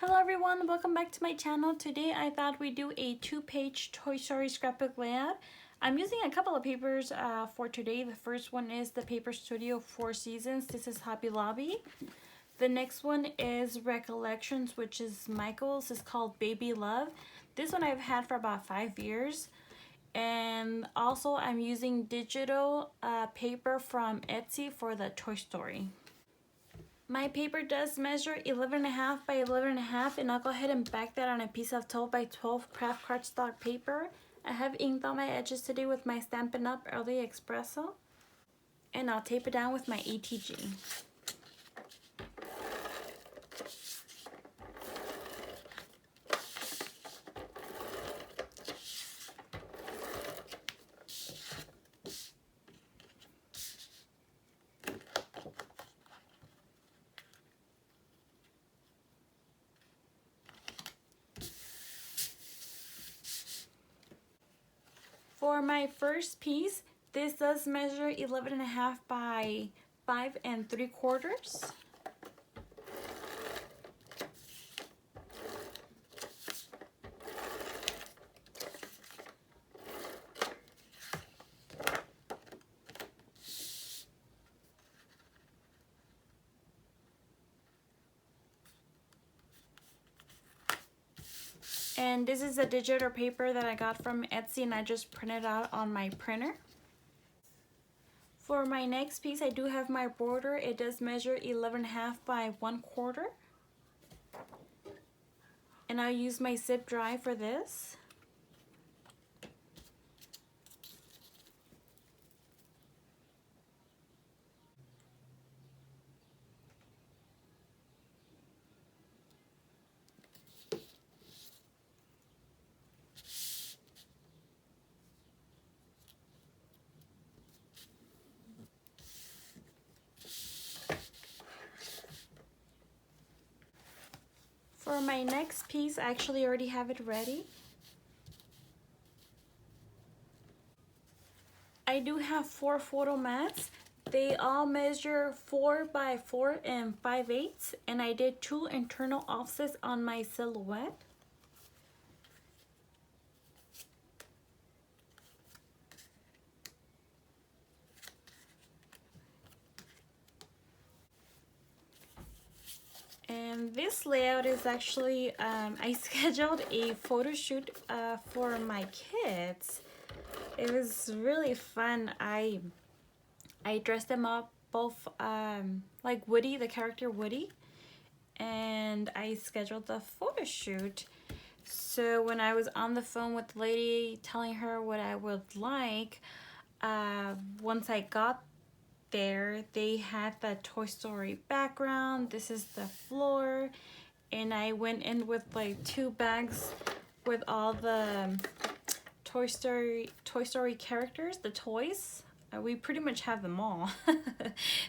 Hello everyone, welcome back to my channel. Today I thought we'd do a 2-page Toy Story scrapbook layout. I'm using a couple of papers for today. The first one is the Paper Studio 4 Seasons. This is Hobby Lobby. The next one is Recollections, which is Michael's. It's called Baby Love. This one I've had for about 5 years. And also I'm using digital paper from Etsy for the Toy Story. My paper does measure 11.5 by 11.5, and I'll go ahead and back that on a piece of 12 by 12 craft cardstock paper. I have inked on my edges today with my Stampin' Up! Early Espresso, and I'll tape it down with my ATG. For my first piece, this does measure 11.5 by 5 3/4. And this is a digital paper that I got from Etsy, and I just printed out on my printer. For my next piece, I do have my border. It does measure 11.5 by 1/4. And I'll use my zip dry for this. For my next piece, I actually already have it ready. I do have 4 photo mats. They all measure 4 by 4 5/8, and I did 2 internal offsets on my silhouette. And this layout is actually, I scheduled a photo shoot for my kids. It was really fun. I dressed them up both like Woody, the character Woody, and I scheduled the photo shoot. So when I was on the phone with the lady telling her what I would like, once I got there, they had the Toy Story background. This is the floor, and I went in with like 2 bags with all the Toy Story characters, the toys. We pretty much have them all.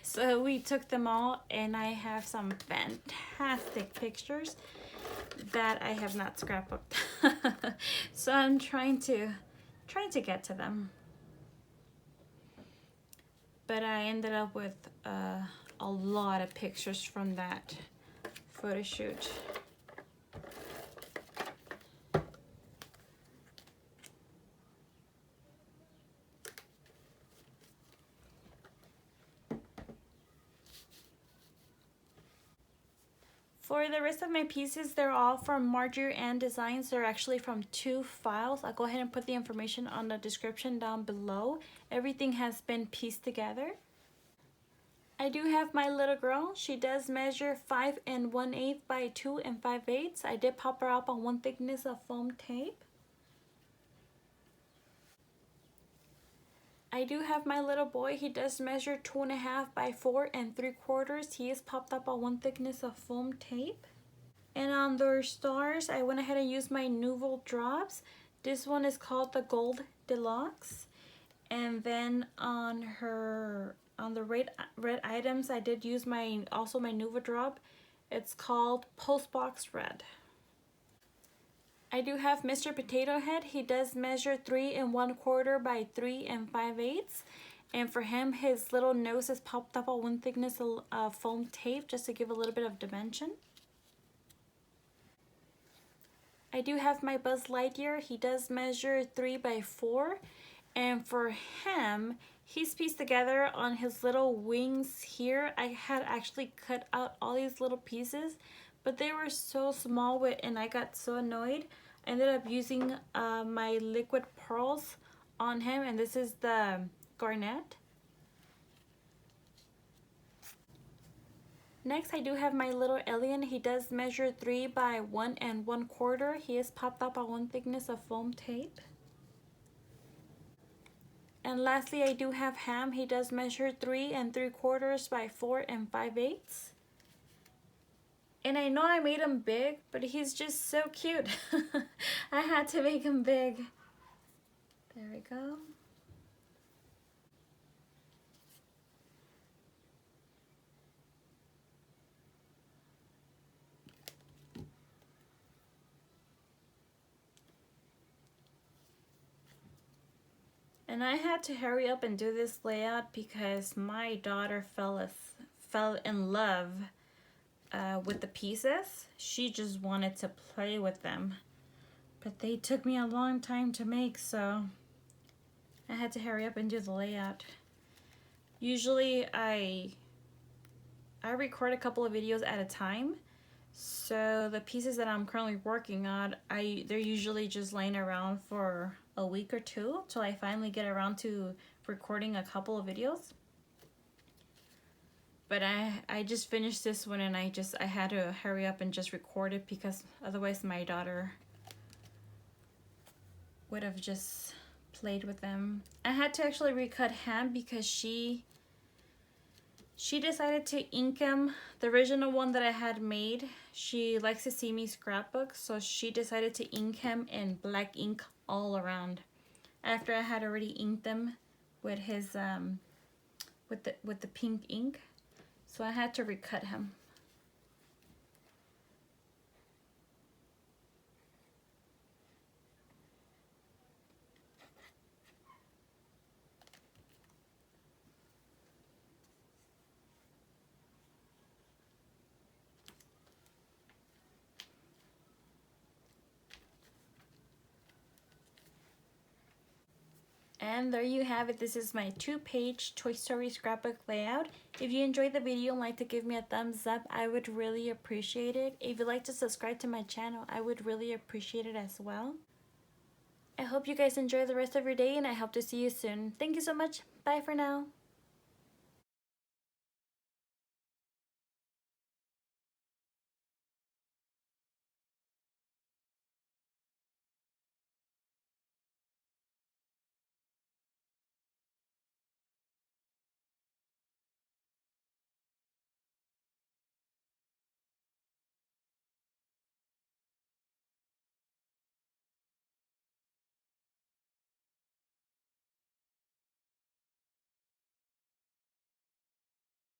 So we took them all, and I have some fantastic pictures that I have not scrapbooked. So I'm trying to get to them. But I ended up with a lot of pictures from that photo shoot. For the rest of my pieces, they're all from Marjorie Ann Designs. They're actually from 2 files. I'll go ahead and put the information on the description down below. Everything has been pieced together. I do have my little girl. She does measure 5 1/8 by 2 5/8. I did pop her up on 1 thickness of foam tape. I do have my little boy. He does measure 2.5 by 4 3/4. He is popped up on 1 thickness of foam tape. And on their stars, I went ahead and used my Nouveau drops. This one is called the Gold Deluxe. And then on the red items, I did use my Nouveau drop. It's called Postbox Red. I do have Mr. Potato Head. He does measure 3 1/4 by 3 5/8. And for him, his little nose is popped up on 1 thickness of foam tape just to give a little bit of dimension. I do have my Buzz Lightyear. He does measure 3 by 4. And for him, he's pieced together on his little wings here. I had actually cut out all these little pieces, but they were so small and I got so annoyed. I ended up using my liquid pearls on him, and this is the garnet. Next, I do have my little alien. He does measure 3 by 1 1/4. He is popped up on 1 thickness of foam tape. And lastly, I do have Ham. He does measure 3 3/4 by 4 5/8. And I know I made him big, but he's just so cute. I had to make him big. There we go. And I had to hurry up and do this layout because my daughter fell in love with the pieces. She just wanted to play with them. But they took me a long time to make, so I had to hurry up and do the layout. Usually I record a couple of videos at a time. So the pieces that I'm currently working on, they're usually just laying around for a week or two till I finally get around to recording a couple of videos. But I just finished this one, and I had to hurry up and just record it because otherwise my daughter would have just played with them. I had to actually recut Ham because she decided to ink him. The original one that I had made, she likes to see me scrapbook, so she decided to ink him in black ink all around after I had already inked them with his with the pink ink. So I had to recut him. And there you have it. This is my 2-page Toy Story scrapbook layout. If you enjoyed the video and like to give me a thumbs up, I would really appreciate it. If you'd like to subscribe to my channel, I would really appreciate it as well. I hope you guys enjoy the rest of your day, and I hope to see you soon. Thank you so much. Bye for now.